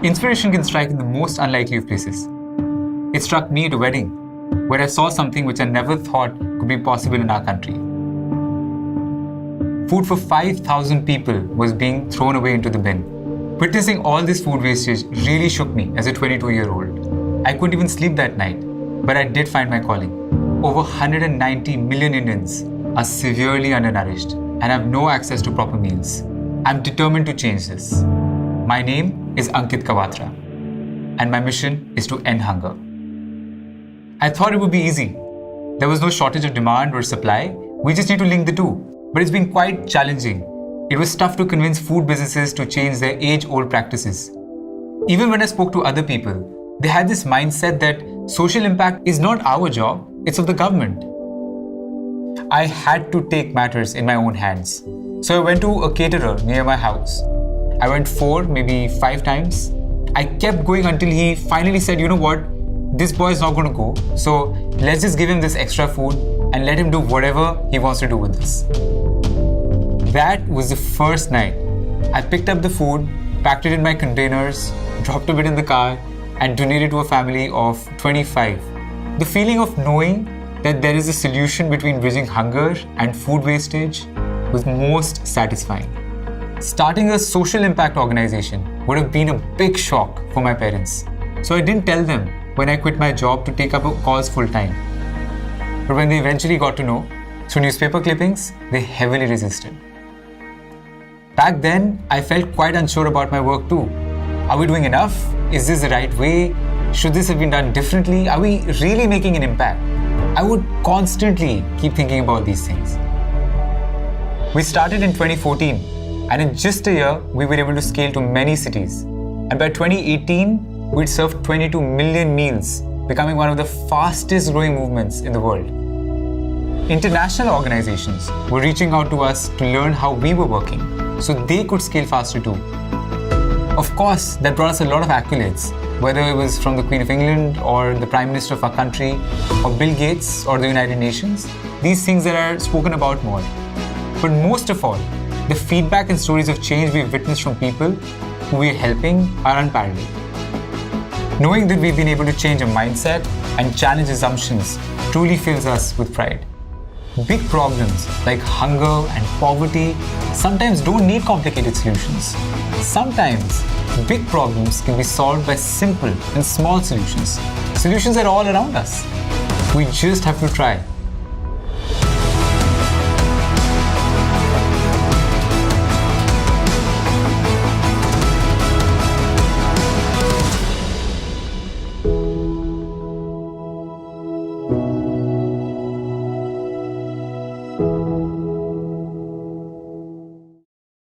Inspiration can strike in the most unlikely of places. It struck me at a wedding, where I saw something which I never thought could be possible in our country. Food for 5,000 people was being thrown away into the bin. Witnessing all this food wastage really shook me as a 22-year-old. I couldn't even sleep that night, but I did find my calling. Over 190 million Indians are severely undernourished and have no access to proper meals. I'm determined to change this. My name is Ankit Kawatra, and my mission is to end hunger. I thought it would be easy. There was no shortage of demand or supply. We just need to link the two. But it's been quite challenging. It was tough to convince food businesses to change their age-old practices. Even when I spoke to other people, they had this mindset that social impact is not our job, it's of the government. I had to take matters in my own hands. So I went to a caterer near my house. I went 4, maybe 5 times. I kept going until he finally said, you know what, this boy is not going to go. So let's just give him this extra food and let him do whatever he wants to do with this. That was the first night. I picked up the food, packed it in my containers, dropped a bit in the car, and donated to a family of 25. The feeling of knowing that there is a solution between bridging hunger and food wastage was most satisfying. Starting a social impact organization would have been a big shock for my parents. So I didn't tell them when I quit my job to take up a cause full time. But when they eventually got to know, through newspaper clippings, they heavily resisted. Back then, I felt quite unsure about my work too. Are we doing enough? Is this the right way? Should this have been done differently? Are we really making an impact? I would constantly keep thinking about these things. We started in 2014, and in just a year, we were able to scale to many cities. And by 2018, we'd served 22 million meals, becoming one of the fastest growing movements in the world. International organizations were reaching out to us to learn how we were working, so they could scale faster too. Of course, that brought us a lot of accolades, whether it was from the Queen of England or the Prime Minister of our country, or Bill Gates or the United Nations, these things that are spoken about more. But most of all, the feedback and stories of change we've witnessed from people who we're helping are unparalleled. Knowing that we've been able to change a mindset and challenge assumptions truly fills us with pride. Big problems like hunger and poverty sometimes don't need complicated solutions. Sometimes big problems can be solved by simple and small solutions. Solutions that are all around us. We just have to try.